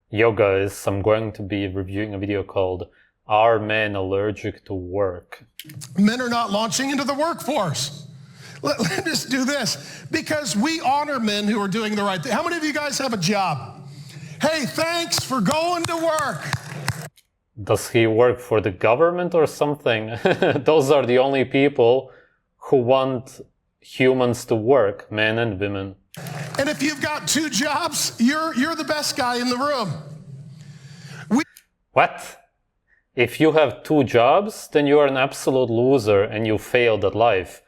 Yo guys, I'm going to be reviewing a video called Are Men Allergic to Work? Men are not launching into the workforce. Let me just do this, because we honor men who are doing the right thing. How many of you guys have a job? Hey, thanks for going to work. Does he work for the government or something? Those are the only people who want humans to work, men and women. And if you've got two jobs, you're the best guy in the room. What? If you have two jobs, then you are an absolute loser and you failed at life.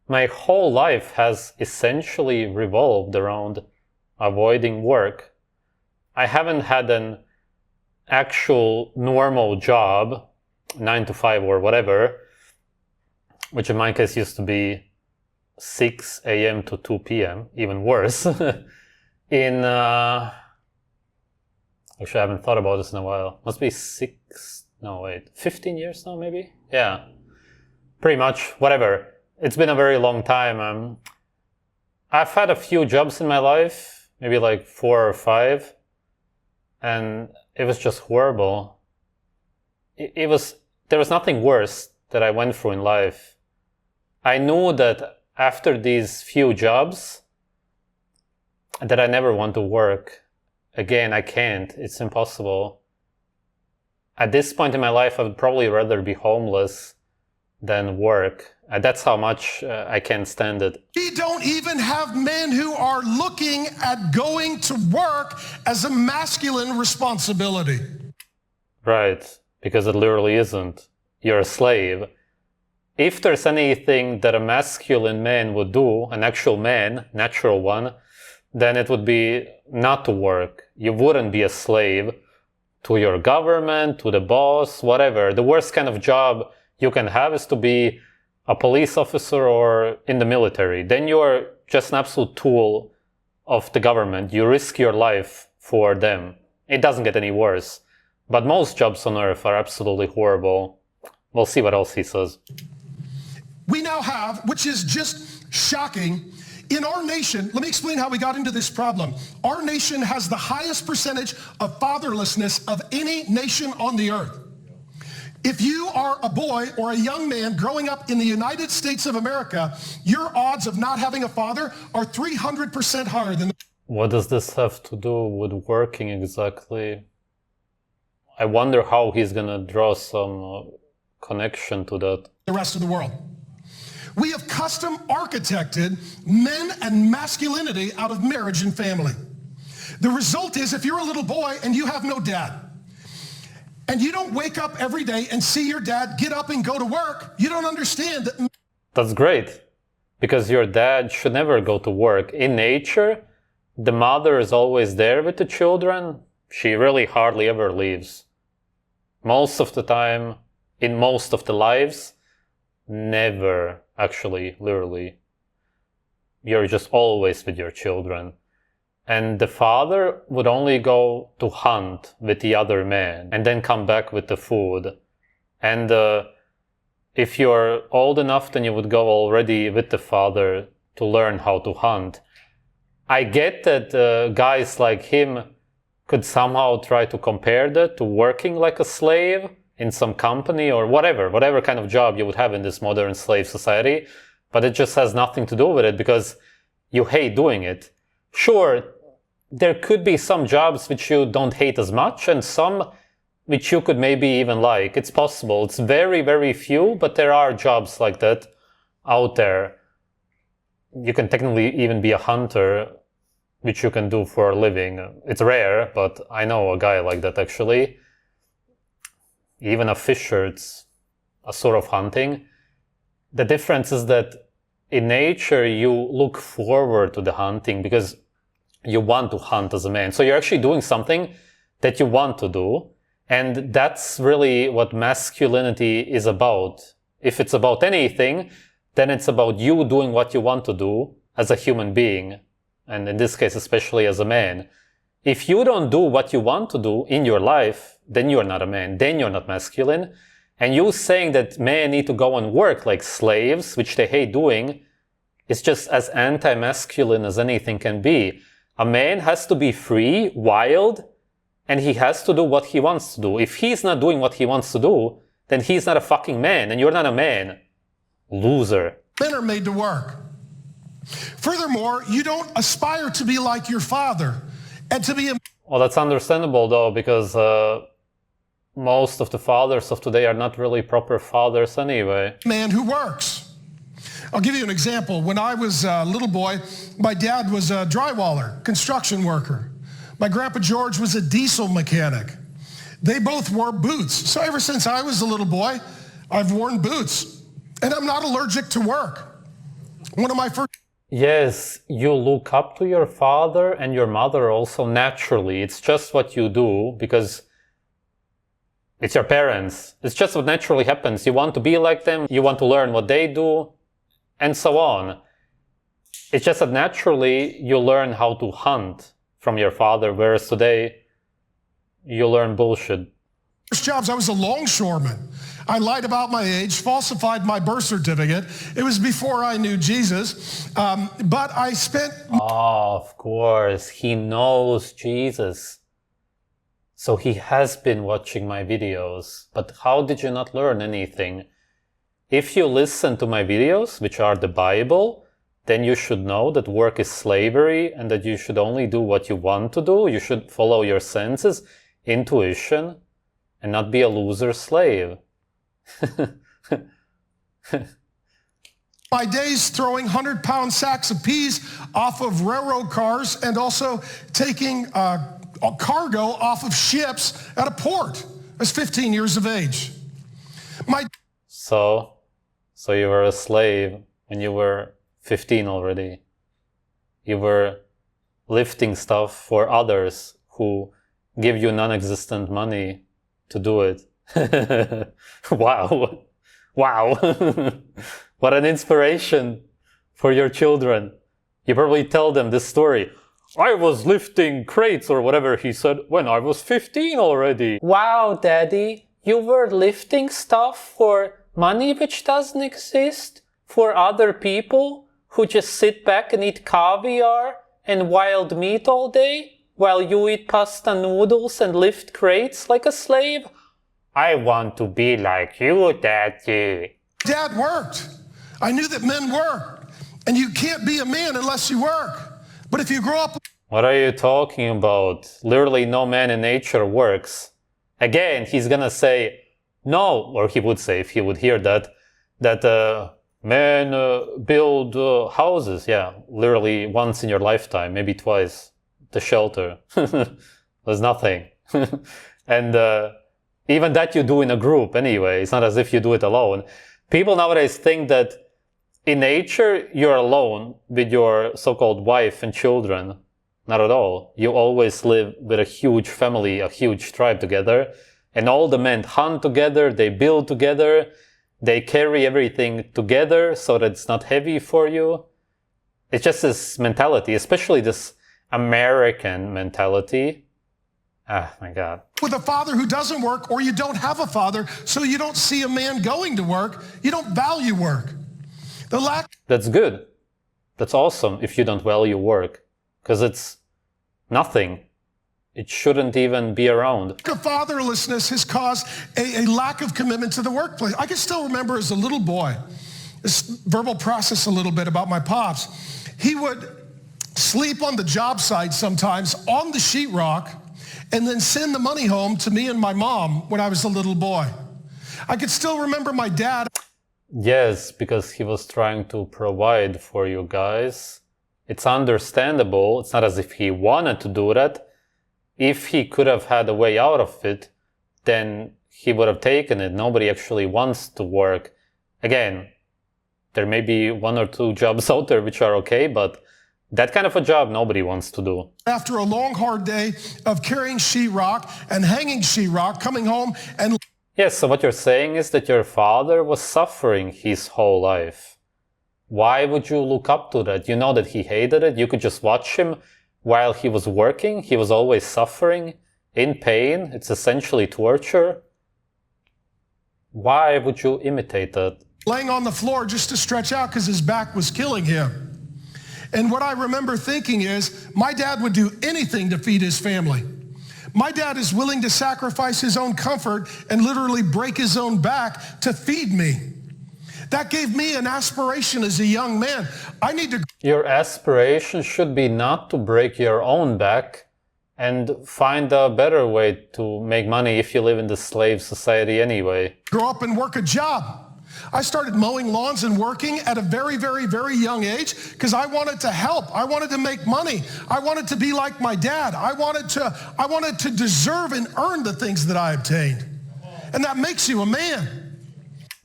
My whole life has essentially revolved around avoiding work. I haven't had an actual normal job, 9 to 5 or whatever, which in my case used to be 6 a.m. to 2 p.m., even worse. Actually, I haven't thought about this in a while. Must be 15 years now, maybe? Yeah, pretty much, whatever. It's been a very long time. I've had a few jobs in my life, maybe like 4 or 5, and it was just horrible. There was nothing worse that I went through in life. I knew that after these few jobs, that I never want to work again. I can't. It's impossible. At this point in my life, I would probably rather be homeless than work. That's how much I can't stand it. We don't even have men who are looking at going to work as a masculine responsibility. Right, because it literally isn't. You're a slave. If there's anything that a masculine man would do, an actual man, natural one, then it would be not to work. You wouldn't be a slave to your government, to the boss, whatever. The worst kind of job you can have is to be a police officer or in the military. Then you are just an absolute tool of the government. You risk your life for them. It doesn't get any worse. But most jobs on earth are absolutely horrible. We'll see what else he says. We now have, which is just shocking, in our nation, let me explain how we got into this problem. Our nation has the highest percentage of fatherlessness of any nation on the earth. If you are a boy or a young man growing up in the United States of America, your odds of not having a father are 300% higher than... What does this have to do with working exactly? I wonder how he's gonna draw some connection to that. The rest of the world. We have custom architected men and masculinity out of marriage and family. The result is, if you're a little boy and you have no dad, and you don't wake up every day and see your dad get up and go to work, you don't understand that. That's great, because your dad should never go to work. In nature, the mother is always there with the children. She really hardly ever leaves. Most of the time, in most of the lives, never, actually, literally. You're just always with your children. And the father would only go to hunt with the other man and then come back with the food. And if you're old enough, then you would go already with the father to learn how to hunt. I get that guys like him could somehow try to compare that to working like a slave in some company or whatever kind of job you would have in this modern slave society, but it just has nothing to do with it because you hate doing it. Sure, there could be some jobs which you don't hate as much and some which you could maybe even like. It's possible. It's very, very few, but there are jobs like that out there. You can technically even be a hunter, which you can do for a living. It's rare, but I know a guy like that actually. Even a fisher, it's a sort of hunting. The difference is that in nature, you look forward to the hunting because you want to hunt as a man. So you're actually doing something that you want to do. And that's really what masculinity is about. If it's about anything, then it's about you doing what you want to do as a human being. And in this case, especially as a man. If you don't do what you want to do in your life, then you're not a man, then you're not masculine. And you saying that men need to go and work like slaves, which they hate doing, is just as anti-masculine as anything can be. A man has to be free, wild, and he has to do what he wants to do. If he's not doing what he wants to do, then he's not a fucking man, and you're not a man. Loser. Men are made to work. Furthermore, you don't aspire to be like your father and to be a Well, that's understandable though, because most of the fathers of today are not really proper fathers anyway. man who works. I'll give you an example. When I was a little boy, my dad was a drywaller, construction worker. My grandpa George was a diesel mechanic. They both wore boots. So ever since I was a little boy, I've worn boots. And I'm not allergic to work. One of my first... Yes, you look up to your father and your mother also naturally. It's just what you do because it's your parents. It's just what naturally happens. You want to be like them, you want to learn what they do, and so on. It's just that naturally you learn how to hunt from your father, whereas today you learn bullshit. First jobs, I was a longshoreman. I lied about my age, falsified my birth certificate. It was before I knew Jesus, but I spent... Oh, of course, he knows Jesus. So he has been watching my videos. But how did you not learn anything? If you listen to my videos, which are the Bible, then you should know that work is slavery and that you should only do what you want to do. You should follow your senses, intuition, and not be a loser slave. My days throwing 100-pound sacks of peas off of railroad cars and also taking cargo off of ships at a port. I was 15 years of age. So you were a slave when you were 15 already. You were lifting stuff for others who give you non-existent money to do it. Wow. Wow. What an inspiration for your children. You probably tell them this story. I was lifting crates or whatever he said when I was 15 already. Wow, Daddy, you were lifting stuff for money which doesn't exist? For other people who just sit back and eat caviar and wild meat all day while you eat pasta noodles and lift crates like a slave? I want to be like you, Daddy. Dad worked. I knew that men work. And you can't be a man unless you work. But if you grow up... What are you talking about? Literally no man in nature works. Again, he's gonna say, no, or he would say if he would hear that men build houses. Yeah, literally once in your lifetime, maybe twice. The shelter. There's nothing. And even that you do in a group anyway. It's not as if you do it alone. People nowadays think that in nature you're alone with your so-called wife and children. Not at all. You always live with a huge family, a huge tribe together. And all the men hunt together, they build together, they carry everything together so that it's not heavy for you. It's just this mentality, especially this American mentality. Ah, my God. With a father who doesn't work, or you don't have a father, so you don't see a man going to work, you don't value work. That's good. That's awesome if you don't value work, because it's nothing. It shouldn't even be around. Fatherlessness has caused a lack of commitment to the workplace. I can still remember as a little boy, this verbal process a little bit about my pops. He would sleep on the job site sometimes on the sheetrock and then send the money home to me and my mom when I was a little boy. I could still remember my dad. Yes, because he was trying to provide for you guys. It's understandable. It's not as if he wanted to do that. If he could have had a way out of it, then he would have taken it. Nobody actually wants to work. Again, there may be one or two jobs out there which are okay, but that kind of a job nobody wants to do. After a long, hard day of carrying sheetrock and hanging sheetrock, coming home and... Yes, so what you're saying is that your father was suffering his whole life. Why would you look up to that? You know that he hated it. You could just watch him while he was working. He was always suffering, in pain. It's essentially torture. Why would you imitate that? Laying on the floor just to stretch out because his back was killing him. And what I remember thinking is, my dad would do anything to feed his family. My dad is willing to sacrifice his own comfort and literally break his own back to feed me. That gave me an aspiration as a young man. I need to... Your aspiration should be not to break your own back and find a better way to make money if you live in the slave society anyway. Grow up and work a job. I started mowing lawns and working at a very, very, very young age because I wanted to help. I wanted to make money. I wanted to be like my dad. I wanted to deserve and earn the things that I obtained. And that makes you a man.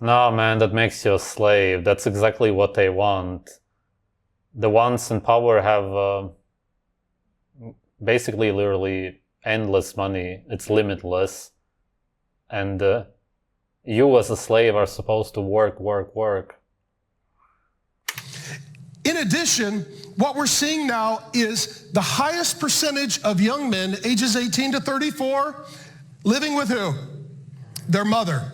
No, man, that makes you a slave. That's exactly what they want. The ones in power have basically literally endless money. It's limitless. And you as a slave are supposed to work, work, work. In addition, what we're seeing now is the highest percentage of young men, ages 18 to 34, living with who? Their mother.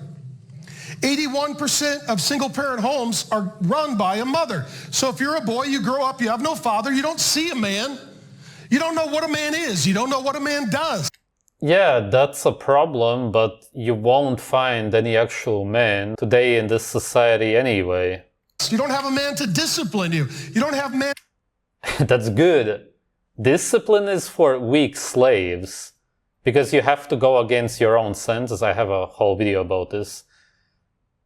81% of single-parent homes are run by a mother. So if you're a boy, you grow up, you have no father, you don't see a man, you don't know what a man is, you don't know what a man does. Yeah, that's a problem, but you won't find any actual men today in this society anyway. You don't have a man to discipline you. You don't have man... That's good. Discipline is for weak slaves, because you have to go against your own senses. I have a whole video about this,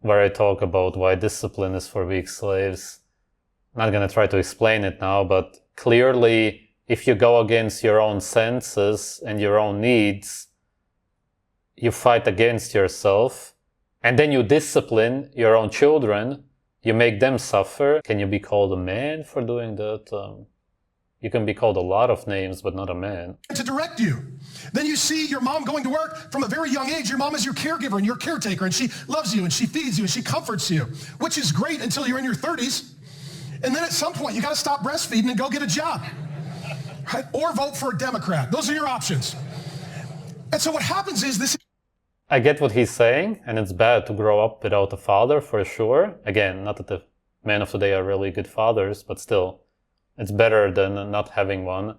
where I talk about why discipline is for weak slaves. I'm not gonna try to explain it now, but clearly, if you go against your own senses and your own needs, you fight against yourself, and then you discipline your own children, you make them suffer. Can you be called a man for doing that? You can be called a lot of names, but not a man. To direct you. Then you see your mom going to work from a very young age. Your mom is your caregiver and your caretaker, and she loves you and she feeds you and she comforts you, which is great until you're in your 30s. And then at some point, you got to stop breastfeeding and go get a job. Right? Or vote for a Democrat. Those are your options. And so what happens is this... I get what he's saying, and it's bad to grow up without a father, for sure. Again, not that the men of today are really good fathers, but still, it's better than not having one.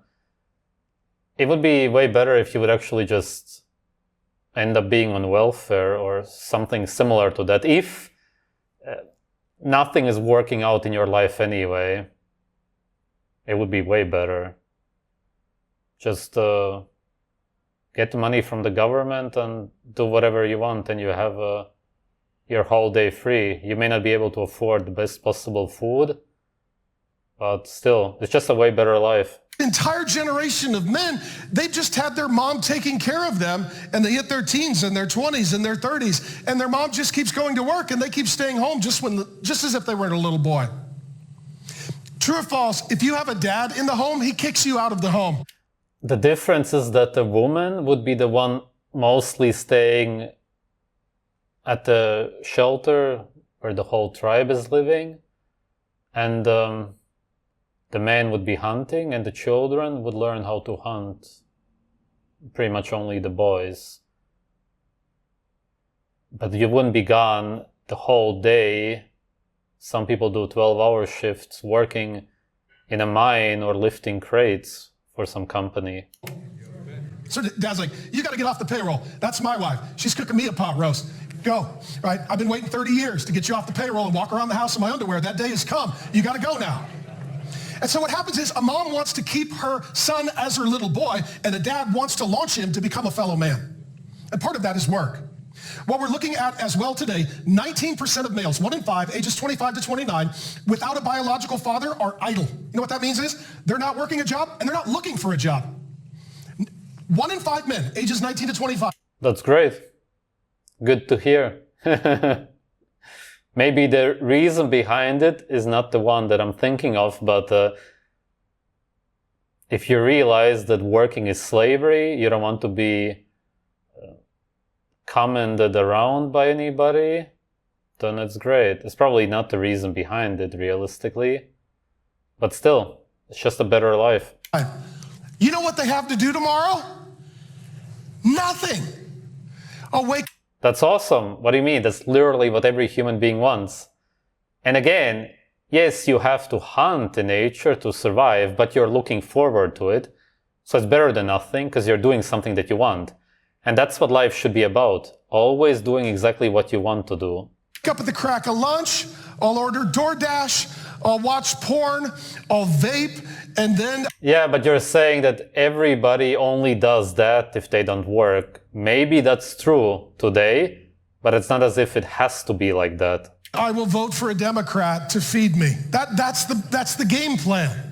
It would be way better if you would actually just end up being on welfare or something similar to that. If nothing is working out in your life anyway, it would be way better. Just get money from the government and do whatever you want, and you have your whole day free. You may not be able to afford the best possible food, but still, it's just a way better life. Entire generation of men, they just had their mom taking care of them, and they hit their teens and their 20s and their 30s, and their mom just keeps going to work, and they keep staying home just as if they were a little boy. True or false, if you have a dad in the home, he kicks you out of the home. The difference is that the woman would be the one mostly staying at the shelter where the whole tribe is living, and the man would be hunting, and the children would learn how to hunt. Pretty much only the boys. But you wouldn't be gone the whole day. Some people do 12-hour shifts working in a mine or lifting crates for some company. So Dad's like, you got to get off the payroll. That's my wife. She's cooking me a pot roast. Go, right? I've been waiting 30 years to get you off the payroll and walk around the house in my underwear. That day has come. You got to go now. And so what happens is a mom wants to keep her son as her little boy, and a dad wants to launch him to become a fellow man. And part of that is work. What we're looking at as well today, 19% of males, 1 in 5, ages 25 to 29, without a biological father are idle. You know what that means is? They're not working a job, and they're not looking for a job. 1 in 5 men, ages 19 to 25. That's great. Good to hear. Maybe the reason behind it is not the one that I'm thinking of, but if you realize that working is slavery, you don't want to be commented around by anybody, then it's great. It's probably not the reason behind it, realistically, but still, it's just a better life. You know what they have to do tomorrow? Nothing. Awake. That's awesome. What do you mean? That's literally what every human being wants. And again, yes, you have to hunt in nature to survive, but you're looking forward to it. So it's better than nothing because you're doing something that you want. And that's what life should be about. Always doing exactly what you want to do. Up at the crack of lunch, I'll order DoorDash, I'll watch porn, I'll vape, and then... Yeah, but you're saying that everybody only does that if they don't work. Maybe that's true today, but it's not as if it has to be like that. I will vote for a Democrat to feed me. That's the game plan.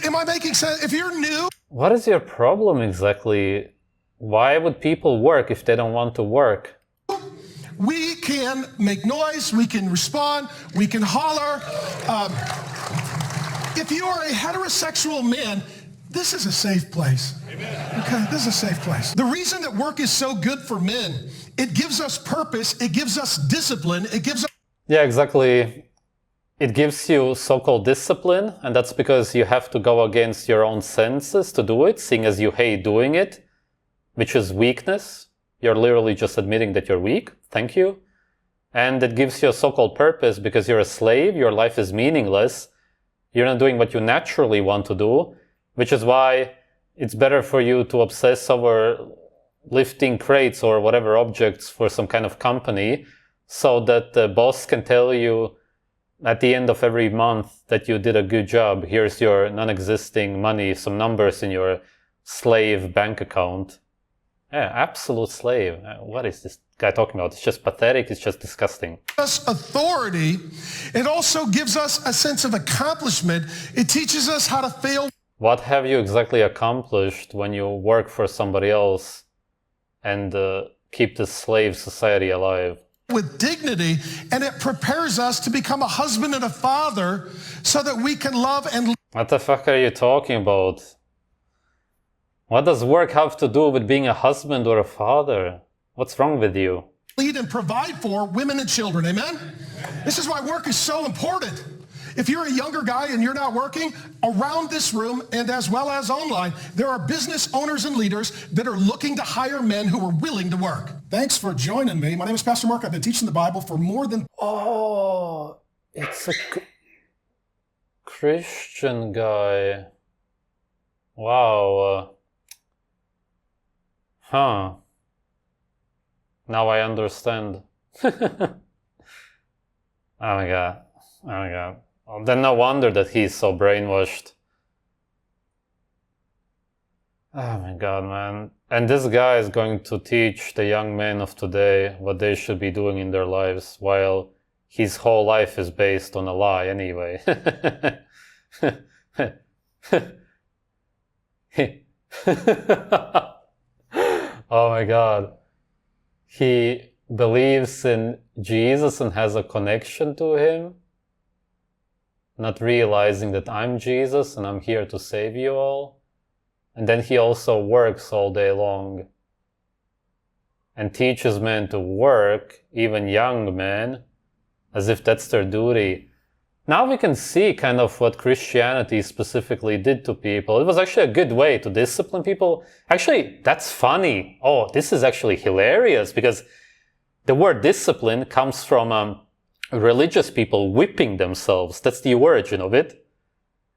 Am I making sense? If you're new... What is your problem exactly? Why would people work if they don't want to work? We can make noise, we can respond, we can holler. If you are a heterosexual man, this is a safe place. Amen. Okay, this is a safe place. The reason that work is so good for men, it gives us purpose, it gives us discipline, it gives us... Yeah, exactly. It gives you so-called discipline, and that's because you have to go against your own senses to do it, seeing as you hate doing it, which is weakness. You're literally just admitting that you're weak. Thank you. And it gives you a so-called purpose because you're a slave. Your life is meaningless. You're not doing what you naturally want to do, which is why it's better for you to obsess over lifting crates or whatever objects for some kind of company so that the boss can tell you at the end of every month that you did a good job. Here's your non-existing money, some numbers in your slave bank account. Yeah, absolute slave. What is this guy talking about? It's just pathetic. It's just disgusting. Us authority. It also gives us a sense of accomplishment. It teaches us how to fail. What have you exactly accomplished when you work for somebody else and keep the slave society alive? With dignity, and it prepares us to become a husband and a father so that we can love and... What the fuck are you talking about? What does work have to do with being a husband or a father? What's wrong with you? Lead and provide for women and children, amen? This is why work is so important. If you're a younger guy and you're not working, around this room and as well as online, there are business owners and leaders that are looking to hire men who are willing to work. Thanks for joining me. My name is Pastor Mark. I've been teaching the Bible for more than... Oh, it's a Christian guy. Wow. Huh. Now I understand. Oh my god. Oh my god. Well, then no wonder that he's so brainwashed. Oh my god, man. And this guy is going to teach the young men of today what they should be doing in their lives, while his whole life is based on a lie anyway. Oh my god. He believes in Jesus and has a connection to him, not realizing that I'm Jesus and I'm here to save you all. And then he also works all day long and teaches men to work, even young men, as if that's their duty. Now we can see kind of what Christianity specifically did to people. It was actually a good way to discipline people. Actually, that's funny. Oh, this is actually hilarious because the word discipline comes from religious people whipping themselves. That's the origin of it.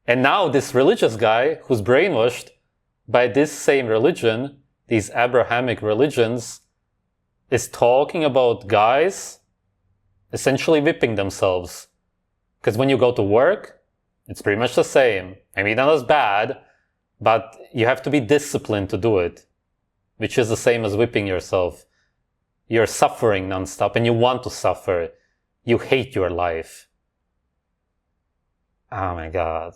And now this religious guy who's brainwashed by this same religion, these Abrahamic religions, is talking about guys essentially whipping themselves. Because when you go to work, it's pretty much the same. Maybe not as bad, but you have to be disciplined to do it, which is the same as whipping yourself. You're suffering nonstop and you want to suffer. You hate your life. Oh my god.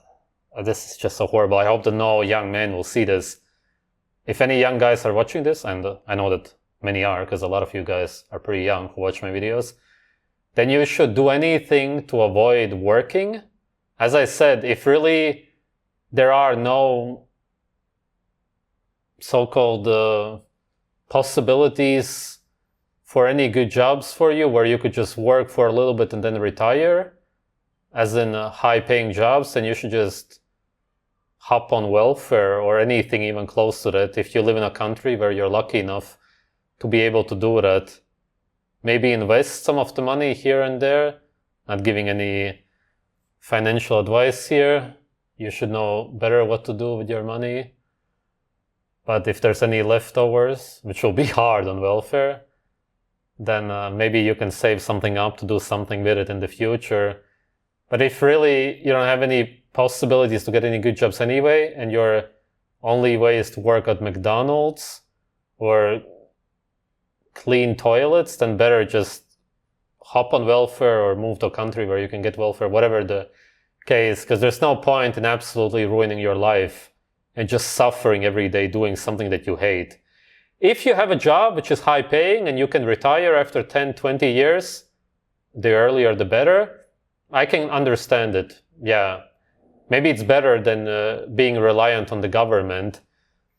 This is just so horrible. I hope that no young men will see this. If any young guys are watching this, and I know that many are, because a lot of you guys are pretty young who watch my videos, then you should do anything to avoid working. As I said, if really there are no so-called possibilities for any good jobs for you, where you could just work for a little bit and then retire, as in high-paying jobs, then you should just hop on welfare or anything even close to that. If you live in a country where you're lucky enough to be able to do that, maybe invest some of the money here and there. Not giving any financial advice here. you should know better what to do with your money. But if there's any leftovers, which will be hard on welfare, then maybe you can save something up to do something with it in the future. But if really you don't have any possibilities to get any good jobs anyway, and your only way is to work at McDonald's or clean toilets, then better just hop on welfare or move to a country where you can get welfare, whatever the case, because there's no point in absolutely ruining your life and just suffering every day doing something that you hate. If you have a job which is high paying and you can retire after 10, 20 years, the earlier the better, I can understand it. Yeah, maybe it's better than being reliant on the government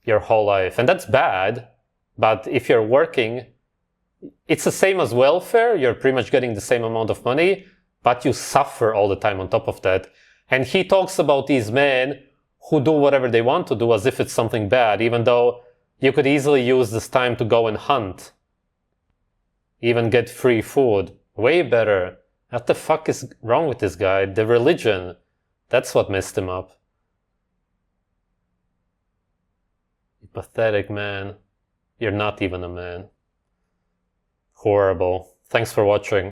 your whole life. And that's bad, but if you're working, it's the same as welfare. You're pretty much getting the same amount of money, but you suffer all the time on top of that. And he talks about these men who do whatever they want to do as if it's something bad, even though you could easily use this time to go and hunt. Even get free food. Way better. What the fuck is wrong with this guy? The religion. That's what messed him up. You pathetic man. You're not even a man. Horrible. Thanks for watching.